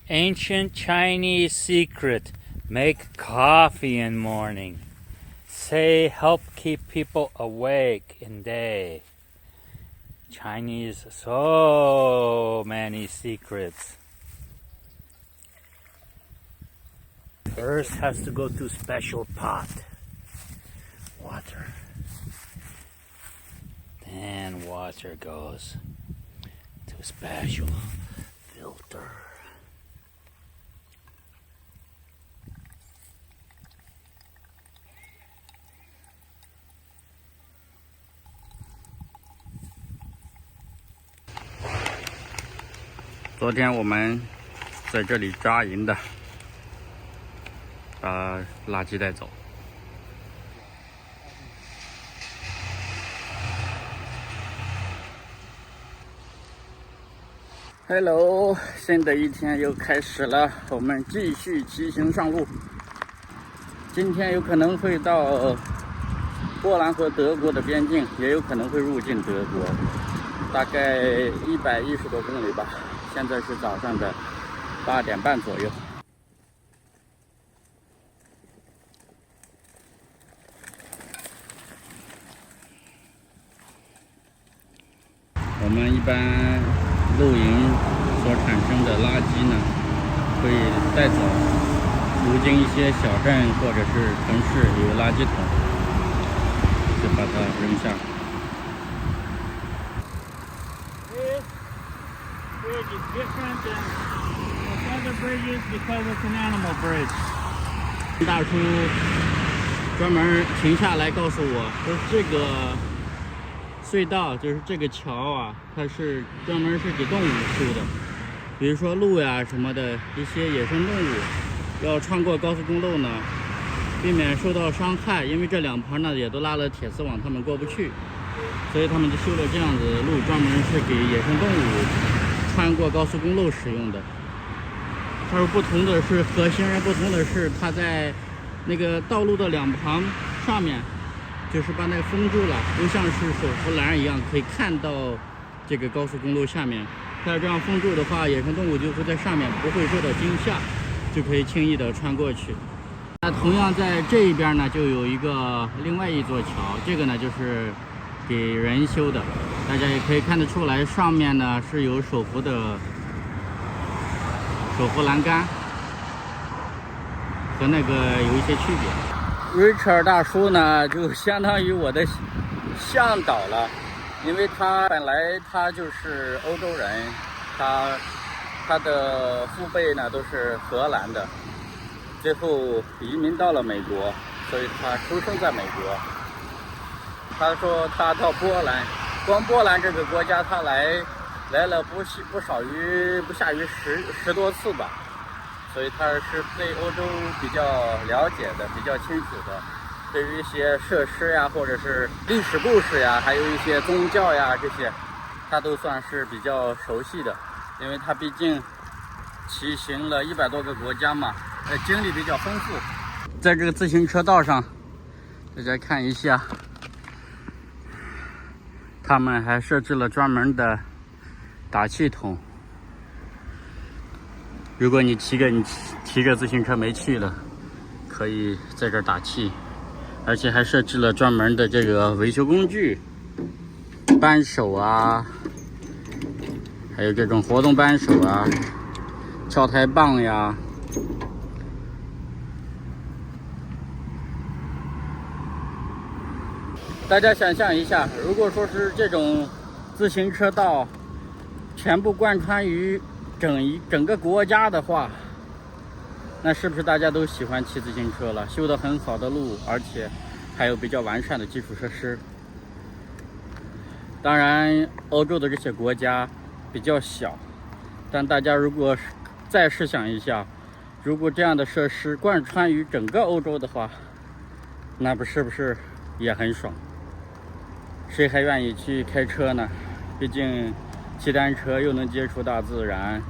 Ancient Chinese secret. Make coffee in morning. Say help keep people awake in day. Chinese, so many secrets. First has to go to special pot. Water. Then water goes to special filter. 昨天我们在这里扎营的，把垃圾带走。Hello， 新的一天又开始了，我们继续骑行上路。今天有可能会到波兰和德国的边境，也有可能会入境德国，大概110多公里吧。现在是早上的8点半左右。我们一般露营所产生的垃圾呢，会带走，途经一些小镇或者是城市有垃圾桶，就把它扔下。Bridge is different than other bridges because it's an animal bridge. 大叔专门停下来告诉我，说这个隧道就是这个桥啊，它是专门是给动物修的，比如说鹿呀什么的一些野生动物，要穿过高速公路呢，避免受到伤害，因为这两旁呢也都拉了铁丝网，它们过不去，所以他们就修了这样子的路，专门是给野生动物穿过高速公路使用的。它是不同的是和行人不同的是，它在那个道路的两旁上面，就是把那个封住了，就像是手扶栏一样，可以看到这个高速公路下面。它这样封住的话，野生动物就会在上面不会受到惊吓，就可以轻易的穿过去。那同样在这一边呢，就有另外一座桥，这个呢就是给人修的。大家也可以看得出来，上面呢是有手扶栏杆，和那个有一些区别。Richard 大叔呢，就相当于我的向导了，因为他本来就是欧洲人，他的父辈呢都是荷兰的，最后移民到了美国，所以他出生在美国。他说他到波兰，光波兰这个国家他来了不下于十多次吧。所以他是对欧洲比较了解的，比较清楚的。对于一些设施呀，或者是历史故事呀，还有一些宗教呀这些，他都算是比较熟悉的。因为他毕竟骑行了100多个国家嘛，经历比较丰富。在这个自行车道上，大家看一下，他们还设置了专门的打气筒。如果你骑个自行车没气了，可以在这儿打气，而且还设置了专门的这个维修工具，扳手啊，还有这种活动扳手啊，撬台棒呀。大家想象一下，如果说是这种自行车道全部贯穿于整个国家的话，那是不是大家都喜欢骑自行车了？修得很好的路，而且还有比较完善的基础设施。当然，欧洲的这些国家比较小，但大家如果再试想一下，如果这样的设施贯穿于整个欧洲的话，那是不是也很爽？谁还愿意去开车呢？毕竟骑单车又能接触大自然，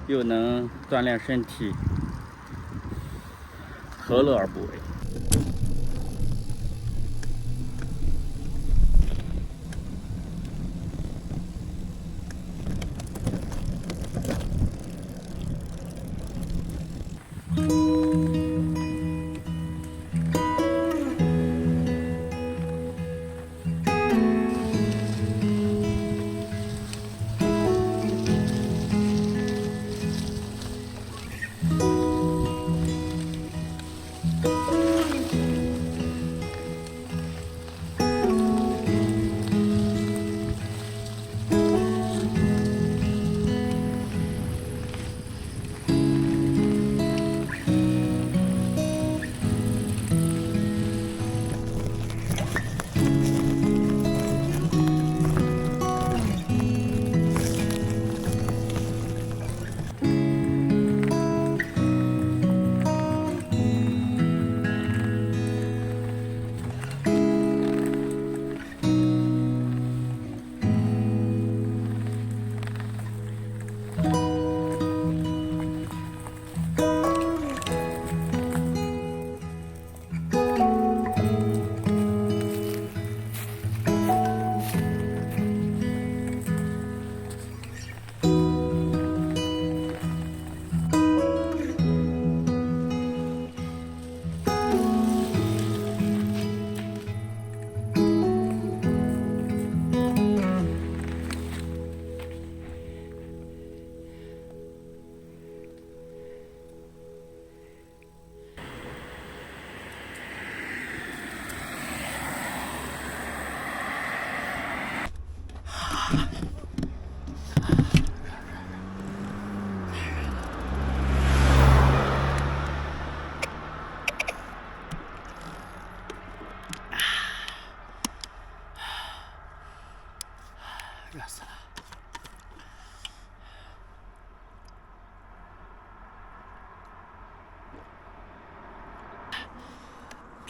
又能锻炼身体，何乐而不为？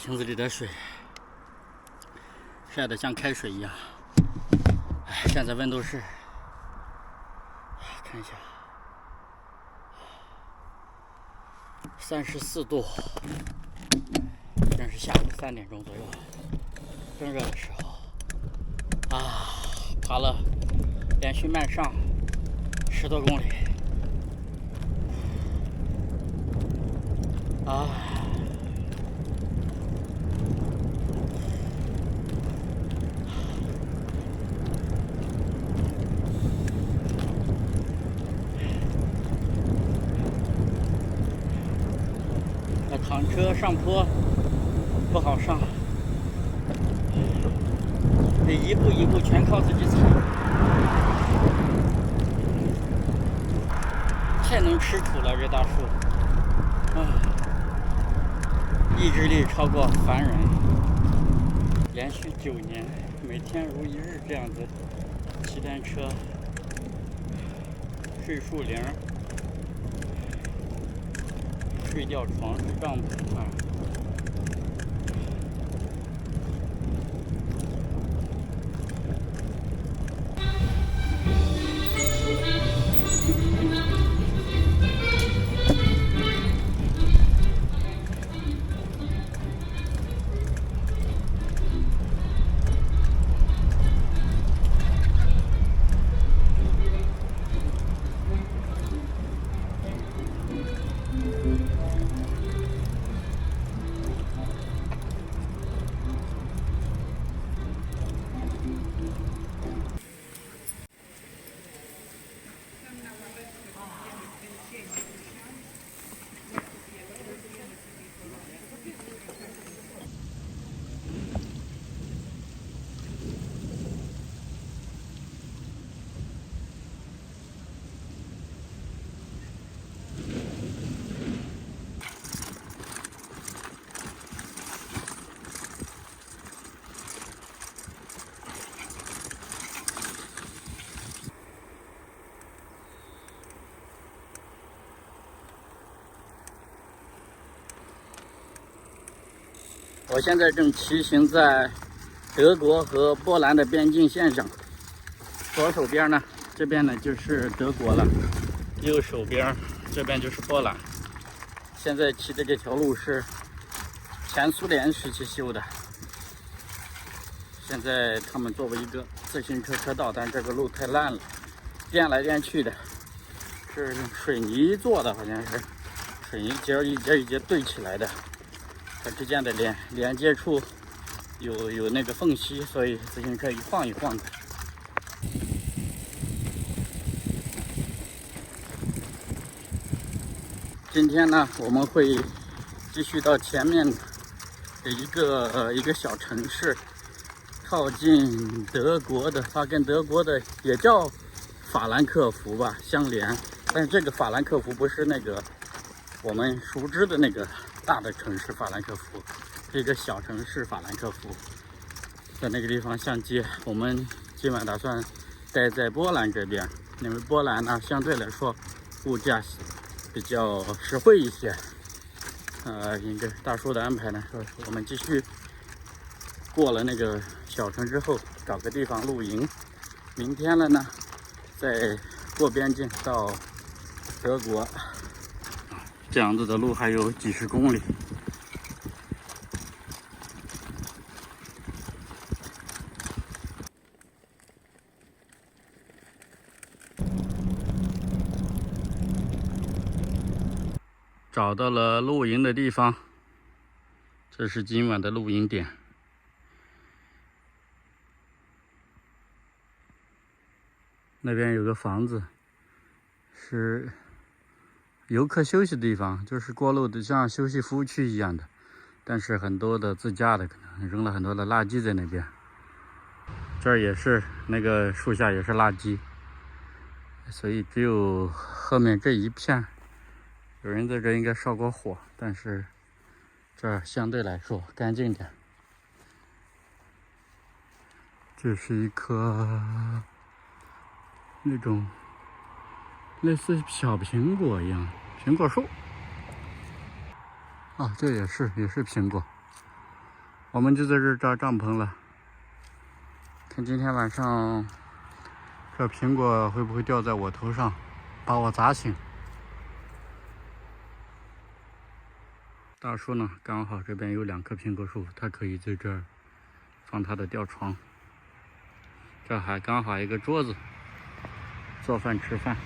瓶子里的水晒得像开水一样。哎，现在温度是，看一下，34度。现在是下午3点钟左右，正热的时候啊，爬了连续慢上10多公里啊。躺车上坡不好上，得一步一步全靠自己踩，太能吃土了这大树啊！意志力超过凡人，连续9年，每天如一日这样子骑单车，睡树林，睡吊床，睡帐篷啊。我现在正骑行在德国和波兰的边境线上，左手边呢，这边呢就是德国了，右手边这边就是波兰。现在骑的这条路是前苏联时期修的，现在他们作为一个自行车车道，但这个路太烂了，颠来颠去的，是水泥做的，好像是水泥节一节一节对起来的。它之间的连接处有那个缝隙，所以自行车一晃一晃的。今天呢，我们会继续到前面的一个小城市，靠近德国的，它跟德国的也叫法兰克福吧相连，但是这个法兰克福不是那个我们熟知的那个大的城市法兰克福，是一个小城市法兰克福，在那个地方相接。我们今晚打算待在波兰这边，因为波兰呢相对来说物价比较实惠一些。应该大叔的安排呢，说我们继续过了那个小城之后，找个地方露营。明天了呢，再过边境到德国。这样子的路还有几十公里。找到了露营的地方，这是今晚的露营点。那边有个房子，是游客休息的地方，就是过路的像休息服务区一样的，但是很多的自驾的可能扔了很多的垃圾在那边。这儿也是那个树下也是垃圾，所以只有后面这一片有人在这应该烧过火，但是这儿相对来说干净点。这是一棵那种类似小苹果一样苹果树啊，这也是苹果。我们就在这儿扎帐篷了。看今天晚上这苹果会不会掉在我头上，把我砸醒。大叔呢，刚好这边有2棵苹果树，他可以在这儿放他的吊床。这还刚好一个桌子，做饭吃饭。